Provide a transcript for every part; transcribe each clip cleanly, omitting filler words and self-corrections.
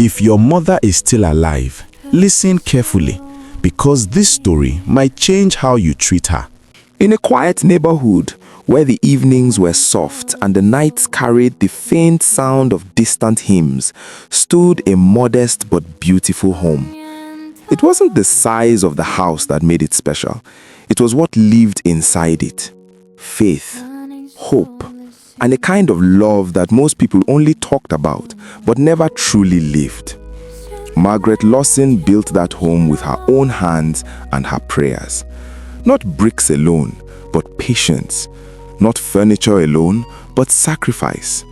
If your mother is still alive, listen carefully, because this story might change how you treat her. In a quiet neighborhood where the evenings were soft and the nights carried the faint sound of distant hymns, stood a modest but beautiful home. It wasn't the size of the house that made it special. It was what lived inside it. Faith, hope, and a kind of love that most people only talked about but never truly lived. Margaret Lawson built that home with her own hands and her prayers. Not bricks alone, but patience. Not furniture alone, but sacrifice.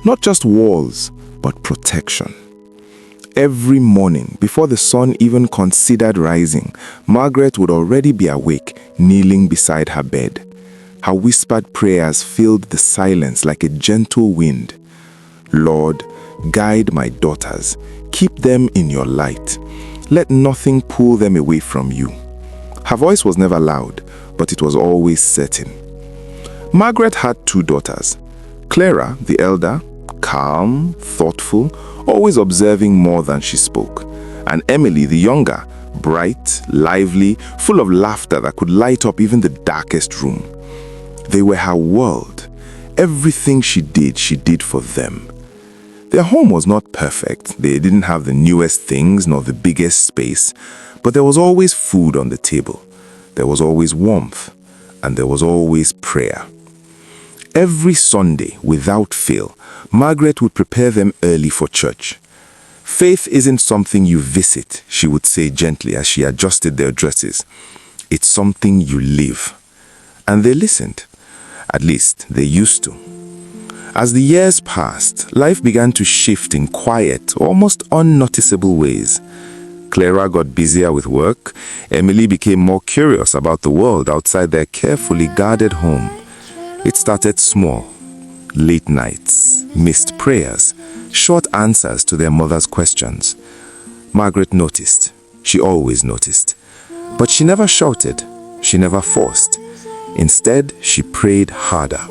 Not just walls, but protection. Every morning, before the sun even considered rising, Margaret would already be awake, kneeling beside her bed. Her whispered prayers filled the silence like a gentle wind. Lord, guide my daughters. Keep them in your light. Let nothing pull them away from you. Her voice was never loud, but it was always certain. Margaret had 2 daughters. Clara, the elder, calm, thoughtful, always observing more than she spoke. And Emily, the younger, bright, lively, full of laughter that could light up even the darkest room. They were her world. Everything she did for them. Their home was not perfect. They didn't have the newest things nor the biggest space, but there was always food on the table. There was always warmth, and there was always prayer. Every Sunday, without fail, Margaret would prepare them early for church. Faith isn't something you visit, she would say gently as she adjusted their dresses. It's something you live. And they listened. At least, they used to. As the years passed, life began to shift in quiet, almost unnoticeable ways. Clara got busier with work. Emily became more curious about the world outside their carefully guarded home. It started small. Late nights, missed prayers, short answers to their mother's questions. Margaret noticed. She always noticed. But she never shouted. She never forced. Instead, she prayed harder.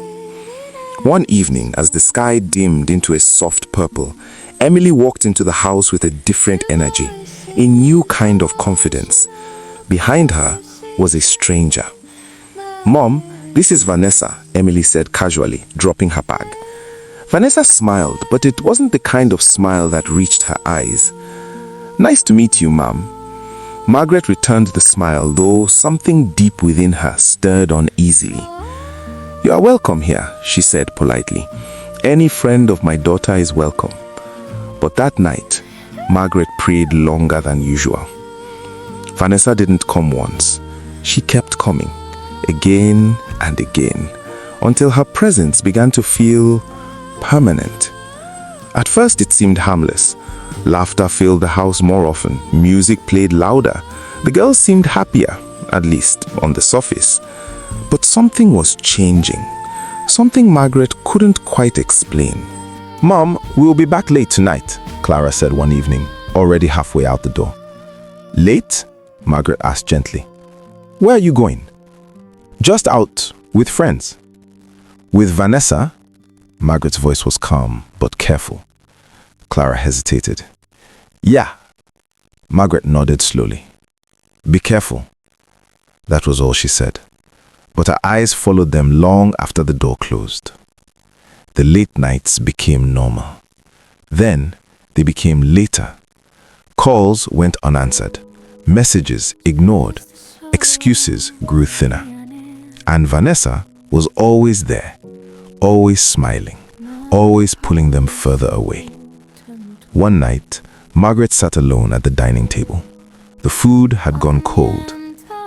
One evening, as the sky dimmed into a soft purple, Emily walked into the house with a different energy, a new kind of confidence. Behind her was a stranger. "Mom, this is Vanessa," Emily said casually, dropping her bag. Vanessa smiled, but it wasn't the kind of smile that reached her eyes. "Nice to meet you, Mom." Margaret returned the smile, though something deep within her stirred uneasily. "You are welcome here," she said politely. "Any friend of my daughter is welcome." But that night, Margaret prayed longer than usual. Vanessa didn't come once. She kept coming, again and again, until her presence began to feel permanent. At first it seemed harmless. Laughter filled the house more often. Music played louder. The girls seemed happier, at least on the surface. But something was changing. Something Margaret couldn't quite explain. "Mom, we'll be back late tonight," Clara said one evening, already halfway out the door. "Late?" Margaret asked gently. "Where are you going?" "Just out, with friends." "With Vanessa?" Margaret's voice was calm, but careful. Clara hesitated. "Yeah." Margaret nodded slowly. "Be careful." That was all she said. But her eyes followed them long after the door closed. The late nights became normal. Then they became later. Calls went unanswered. Messages ignored. Excuses grew thinner. And Vanessa was always there, always smiling, always pulling them further away. One night, Margaret sat alone at the dining table. The food had gone cold.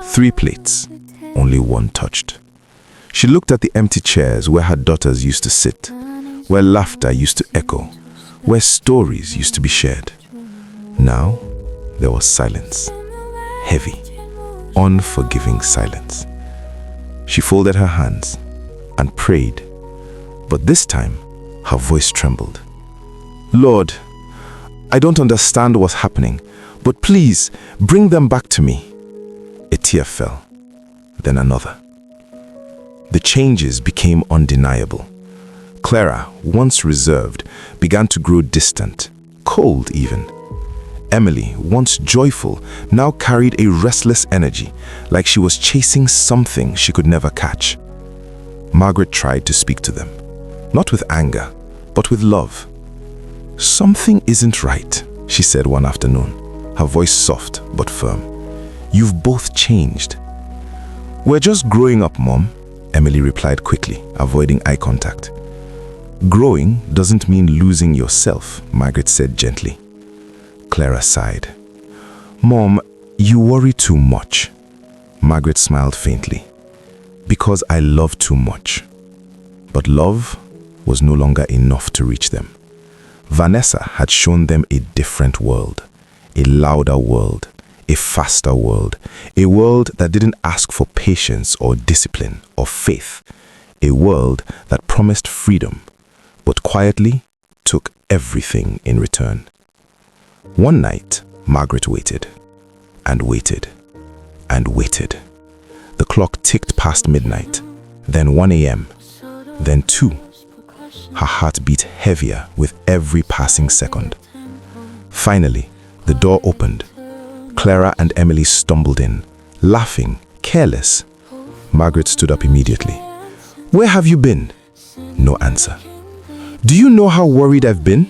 3 plates, only 1 touched. She looked at the empty chairs where her daughters used to sit, where laughter used to echo, where stories used to be shared. Now, there was silence. Heavy, unforgiving silence. She folded her hands and prayed, but this time, her voice trembled. "Lord, I don't understand what's happening, but please bring them back to me." A tear fell, then another. The changes became undeniable. Clara, once reserved, began to grow distant, cold even. Emily, once joyful, now carried a restless energy, like she was chasing something she could never catch. Margaret tried to speak to them, not with anger, but with love. "Something isn't right," she said one afternoon, her voice soft but firm. "You've both changed." "We're just growing up, Mom," Emily replied quickly, avoiding eye contact. "Growing doesn't mean losing yourself," Margaret said gently. Clara sighed. "Mom, you worry too much." Margaret smiled faintly. "Because I love too much." But love was no longer enough to reach them. Vanessa had shown them a different world, a louder world, a faster world, a world that didn't ask for patience or discipline or faith, a world that promised freedom, but quietly took everything in return. One night, Margaret waited, and waited, and waited. The clock ticked past midnight, then 1 a.m., then 2. Her heart beat heavier with every passing second. Finally, the door opened. Clara and Emily stumbled in, laughing, careless. Margaret stood up immediately. "Where have you been?" No answer. "Do you know how worried I've been?"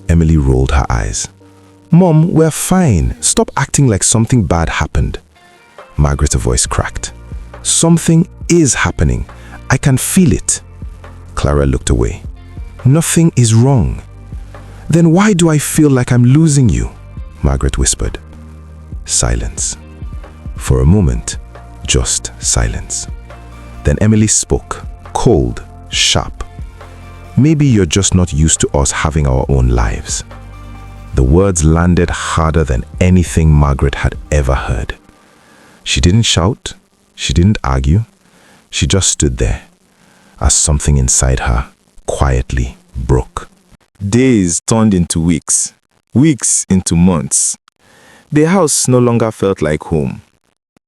Emily rolled her eyes. "Mom, we're fine. Stop acting like something bad happened." Margaret's voice cracked. "Something is happening. I can feel it." Clara looked away. "Nothing is wrong." "Then why do I feel like I'm losing you?" Margaret whispered. Silence. For a moment, just silence. Then Emily spoke, cold, sharp. "Maybe you're just not used to us having our own lives." The words landed harder than anything Margaret had ever heard. She didn't shout, she didn't argue, she just stood there, as something inside her quietly broke. Days turned into weeks, weeks into months. The house no longer felt like home.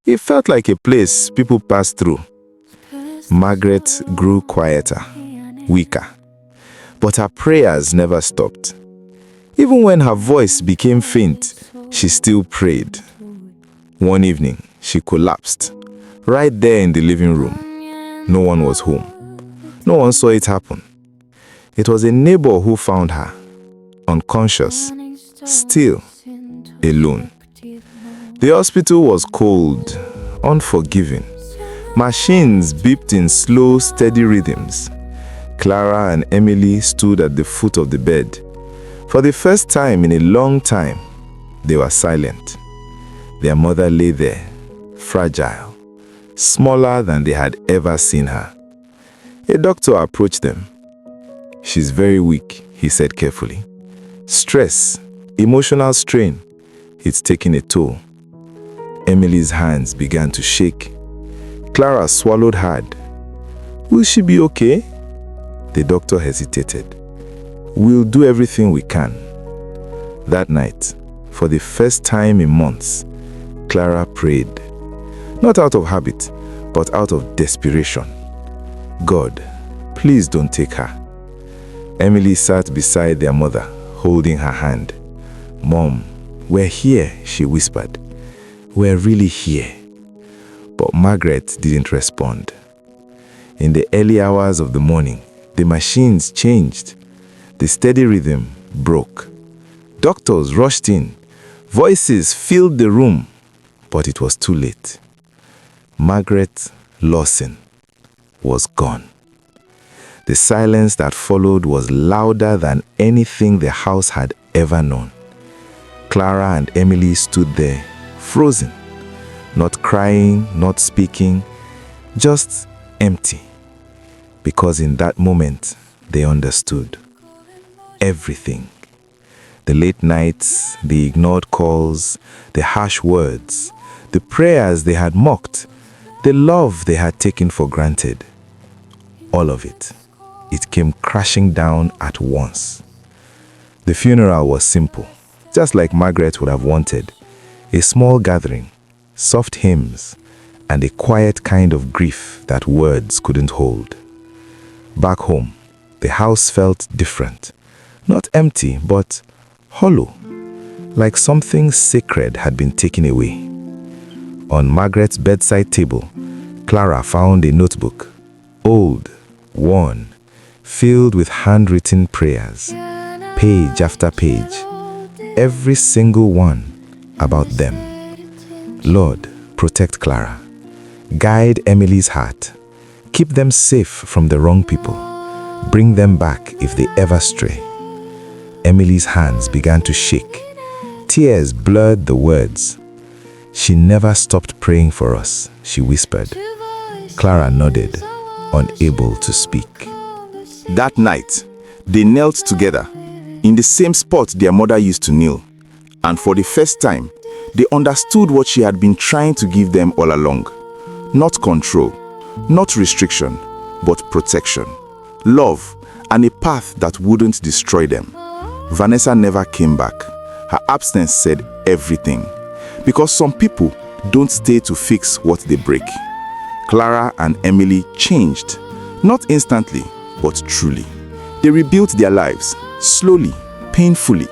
It felt like a place people passed through. Margaret grew quieter, weaker, but her prayers never stopped. Even when her voice became faint, she still prayed. One evening, she collapsed, right there in the living room. No one was home. No one saw it happen. It was a neighbor who found her, unconscious, still, alone. The hospital was cold, unforgiving. Machines beeped in slow, steady rhythms. Clara and Emily stood at the foot of the bed. For the first time in a long time, they were silent. Their mother lay there, fragile, smaller than they had ever seen her. A doctor approached them. "She's very weak," he said carefully. "Stress, emotional strain, it's taking a toll." Emily's hands began to shake. Clara swallowed hard. "Will she be okay?" The doctor hesitated. "We'll do everything we can." That night, for the first time in months, Clara prayed. Not out of habit, but out of desperation. "God, please don't take her." Emily sat beside their mother, holding her hand. "Mom, we're here," she whispered. "We're really here." But Margaret didn't respond. In the early hours of the morning, the machines changed. The steady rhythm broke. Doctors rushed in. Voices filled the room. But it was too late. Margaret Lawson was gone. The silence that followed was louder than anything the house had ever known. Clara and Emily stood there, frozen, not crying, not speaking, just empty. Because in that moment, they understood everything. The late nights, the ignored calls, the harsh words, the prayers they had mocked, the love they had taken for granted. All of it. It came crashing down at once. The funeral was simple, just like Margaret would have wanted. A small gathering, soft hymns, and a quiet kind of grief that words couldn't hold. Back home, the house felt different. Not empty, but hollow. like something sacred had been taken away. On Margaret's bedside table, Clara found a notebook, old, worn, filled with handwritten prayers, page after page, every single one about them. Lord, protect Clara. Guide Emily's heart. Keep them safe from the wrong people. Bring them back if they ever stray. Emily's hands began to shake. Tears blurred the words. She never stopped praying for us, she whispered. Clara nodded, unable to speak. That night, they knelt together in the same spot their mother used to kneel. And for the first time, they understood what she had been trying to give them all along. Not control, not restriction, but protection, love, and a path that wouldn't destroy them. Vanessa never came back. Her absence said everything. Because some people don't stay to fix what they break. Clara and Emily changed, not instantly, but truly. They rebuilt their lives, slowly, painfully.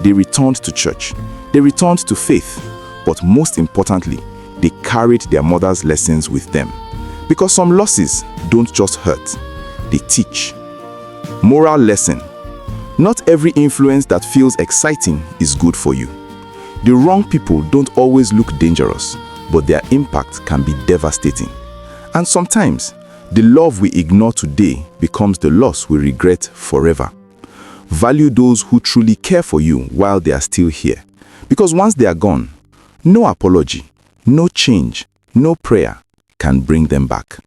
They returned to church. They returned to faith. But most importantly, they carried their mother's lessons with them. Because some losses don't just hurt, they teach. Moral lesson. Not every influence that feels exciting is good for you. The wrong people don't always look dangerous, but their impact can be devastating. And sometimes, the love we ignore today becomes the loss we regret forever. Value those who truly care for you while they are still here. Because once they are gone, no apology, no change, no prayer can bring them back.